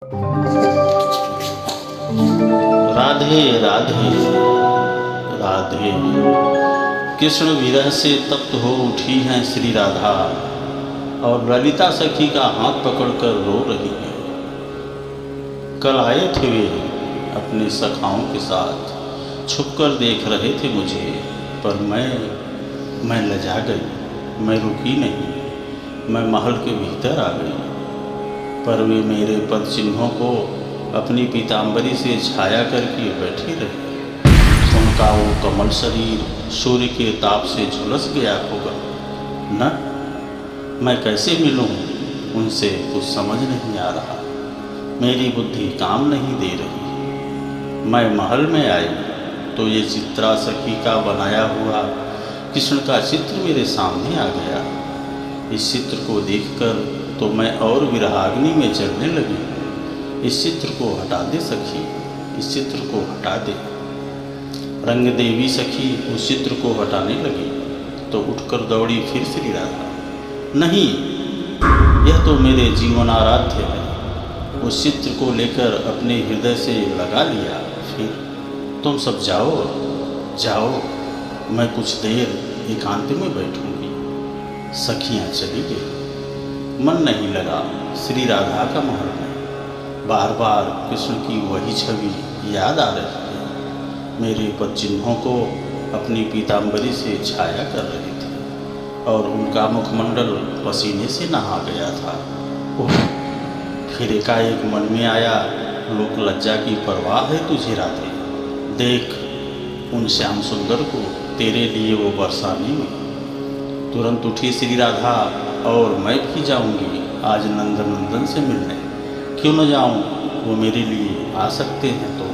राधे राधे राधे। कृष्ण विरह से तप्त हो उठी हैं श्री राधा और ललिता सखी का हाथ पकड़कर रो रही है। कल आए थे वे अपने सखाओं के साथ, छुपकर देख रहे थे मुझे, पर मैं लजा गई। मैं रुकी नहीं, मैं महल के भीतर आ गई। पर वे मेरे पद चिन्हों को अपनी पीताम्बरी से छाया करके बैठी रही। उनका वो कमल शरीर सूर्य के ताप से झुलस गया होगा न। मैं कैसे मिलूं उनसे कुछ समझ नहीं आ रहा, मेरी बुद्धि काम नहीं दे रही। मैं महल में आई तो ये चित्रा सखी का बनाया हुआ कृष्ण का चित्र मेरे सामने आ गया। इस चित्र को देखकर तो मैं और विरहाग्नि में जलने लगी। इस चित्र को हटा दे सखी, इस चित्र को हटा दे। रंग देवी सखी उस चित्र को हटाने लगी तो उठकर दौड़ी फिर श्री राधा। नहीं, यह तो मेरे जीवनाराध्य है। उस चित्र को लेकर अपने हृदय से लगा लिया। फिर तुम सब जाओ जाओ, मैं कुछ देर एकांत में बैठूंगी। सखियाँ चली गई। मन नहीं लगा श्री राधा का महल में। बार बार कृष्ण की वही छवि याद आ रही है। मेरे पद चिन्हों को अपनी पीताम्बरी से छाया कर रही थी और उनका मुखमंडल पसीने से नहा गया था। ओह, फिर एकाएक मन में आया, लोक लज्जा की परवाह है तुझे राधे? देख उन श्याम सुंदर को, तेरे लिए वो बरसाने में। तुरंत उठी श्री राधा और मैं भी जाऊंगी आज नंदन से मिलने। क्यों न जाऊं, वो मेरे लिए आ सकते हैं तो।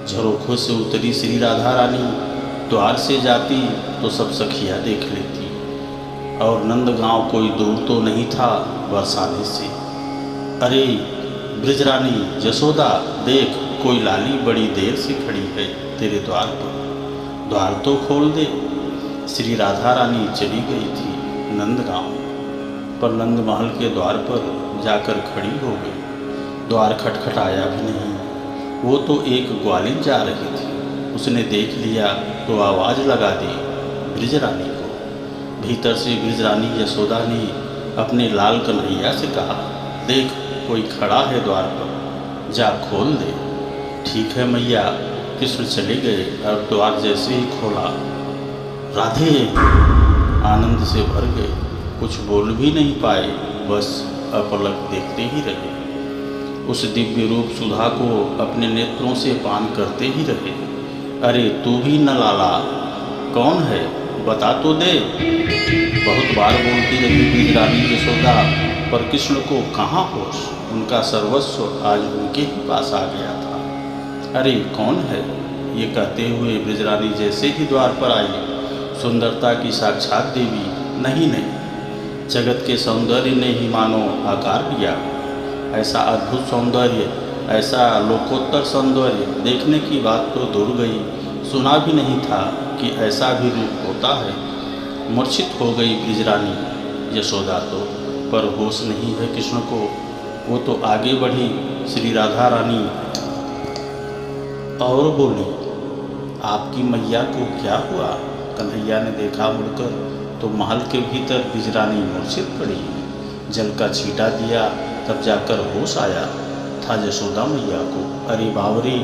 झरोखों से उतरी श्री राधा रानी, द्वार से जाती तो सब सखियाँ देख लेती और नंदगांव कोई दूर तो नहीं था बरसाने से। अरे ब्रिजरानी जसोदा, देख कोई लाली बड़ी देर से खड़ी है तेरे द्वार पर, द्वार तो खोल दे। श्री राधा रानी चली गई थी नंदगांव, पर नंद महल के द्वार पर जाकर खड़ी हो गई। द्वार खटखटाया भी नहीं। वो तो एक ग्वालिन जा रही थी, उसने देख लिया तो आवाज़ लगा दी ब्रिजरानी को। भीतर से ब्रिजरानी यशोदा ने अपने लाल कन्हैया से कहा, देख कोई खड़ा है द्वार पर, जा खोल दे। ठीक है मैया। कृष्ण चले गए और द्वार जैसे ही खोला, राधे आनंद से भर गए। कुछ बोल भी नहीं पाए, बस अपलक देखते ही रहे। उस दिव्य रूप सुधा को अपने नेत्रों से पान करते ही रहे। अरे तू भी न लाला, कौन है बता तो दे। बहुत बार बोलती रही ब्रिजरानी यशोदा, पर कृष्ण को कहाँ होश। उनका सर्वस्व आज उनके ही पास आ गया था। अरे कौन है, ये कहते हुए ब्रिजरानी जैसे ही द्वार पर आई, सुंदरता की साक्षात देवी, नहीं, जगत के सौंदर्य ने ही मानो आकार लिया। ऐसा अद्भुत सौंदर्य, ऐसा लोकोत्तर सौंदर्य देखने की बात तो दूर गई, सुना भी नहीं था कि ऐसा भी रूप होता है। मूर्छित हो गई ब्रिजरानी यशोदा तो, पर होश नहीं है कृष्ण को। वो तो आगे बढ़ी श्री राधा रानी और बोली, आपकी मैया को क्या हुआ? कन्हैया ने देखा मुड़कर तो महल के भीतर ब्रिजरानी मूर्छित पड़ी। जल का छींटा दिया तब जाकर होश आया था यशोदा मैया को। अरे बावरी,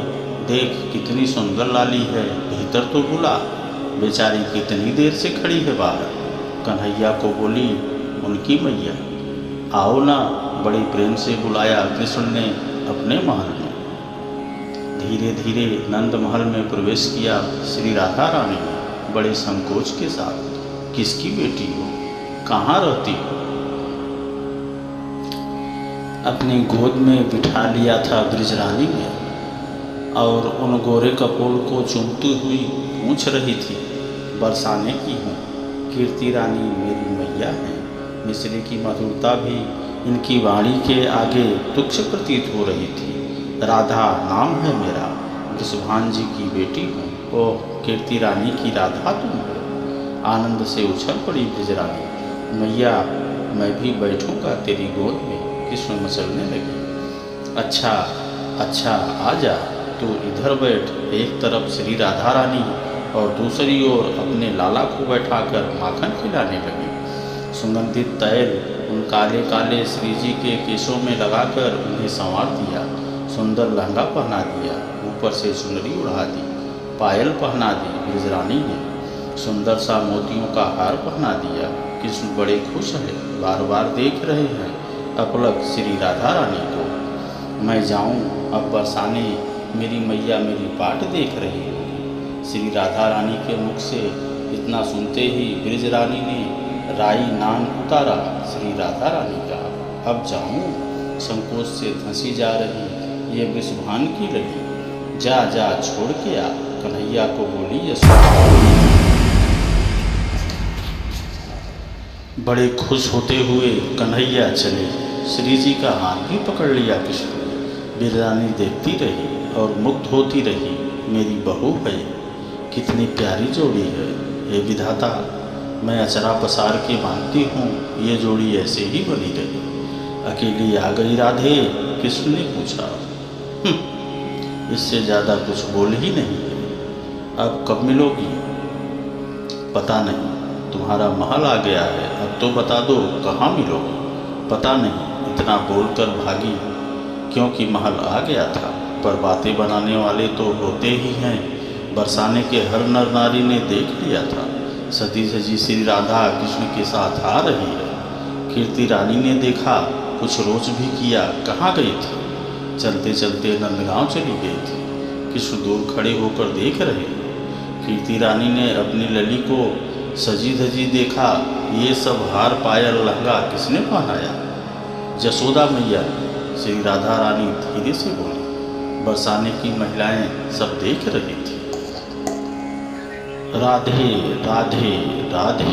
देख कितनी सुंदर लाली है, भीतर तो बुला। बेचारी कितनी देर से खड़ी है बाहर। कन्हैया को बोली उनकी मैया, आओ ना। बड़े प्रेम से बुलाया कृष्ण ने अपने महल में। धीरे धीरे नंद महल में प्रवेश किया श्री राधा रानी ने बड़े संकोच के साथ। किसकी बेटी हो, कहाँ रहती हो? अपनी गोद में बिठा लिया था ब्रिजरानी ने और उन गोरे कपोल को चूमती हुई पूछ रही थी, बरसाने की हूँ, कीर्ति रानी मेरी मैया है। मिश्री की मधुरता भी इनकी वाणी के आगे तुच्छ प्रतीत हो रही थी। राधा नाम है मेरा, वृषभान जी की बेटी हूँ। ओह कीर्ति रानी की राधा तुम हो। आनंद से उछल पड़ी ब्रिजरानी, मैया मैं भी बैठूंगा तेरी गोद में। कृष्ण मचलने लगी। अच्छा अच्छा, आ जा, तू इधर बैठ। एक तरफ श्री राधा रानी और दूसरी ओर अपने लाला को बैठाकर माखन खिलाने लगी। सुगंधित तैल उन काले काले श्री जी के केशों में लगाकर उन्हें संवार दिया। सुंदर लहंगा पहना दिया, ऊपर से चुनरी उड़ा दी, पायल पहना दी ब्रजरानी ने, सुंदर सा मोतियों का हार पहना दिया। कृष्ण बड़े खुश हैं, बार बार देख रहे हैं अपलक श्री राधा रानी को। मैं जाऊं अब बरसाने, मेरी मैया मेरी बाट देख रही होगी। श्री राधा रानी के मुख से इतना सुनते ही ब्रजरानी ने राई नाम उतारा। श्री राधा रानी का अब जाऊं, संकोच से धंसी जा रही ये वृषभान की लड़ी। जा जा छोड़ के आ, कन्हैया को बोली यशोदा। बड़े खुश होते हुए कन्हैया चले। श्री जी का हाथ भी पकड़ लिया कृष्ण ने। ब्रजरानी देखती रही और मुग्ध होती रही। मेरी बहू है, कितनी प्यारी जोड़ी है। हे विधाता, मैं अचरा पसार के मानती हूँ ये जोड़ी ऐसे ही बनी रही। अकेली आ गई राधे? कृष्ण ने पूछा। इससे ज़्यादा कुछ बोल ही नहीं। अब कब मिलोगी? पता नहीं, तुम्हारा महल आ गया है, अब तो बता दो कहाँ मिलोगी? पता नहीं, इतना बोलकर भागी क्योंकि महल आ गया था। पर बातें बनाने वाले तो होते ही हैं। बरसाने के हर नर नारी ने देख लिया था, सती सजी श्री राधा कृष्ण के साथ आ रही है। कीर्ति रानी ने देखा, कुछ रोज भी किया। कहाँ गई थी? चलते चलते नंदगांव चली गई थी। कृष्ण दूर खड़े होकर देख रहे। कीर्ति रानी ने अपनी लली को सजी धजी देखा। ये सब हार पायल लहंगा किसने पहनाया? जसोदा मैया, श्री राधा रानी धीरे से बोली। बरसाने की महिलाएं सब देख रही थी। राधे राधे राधे।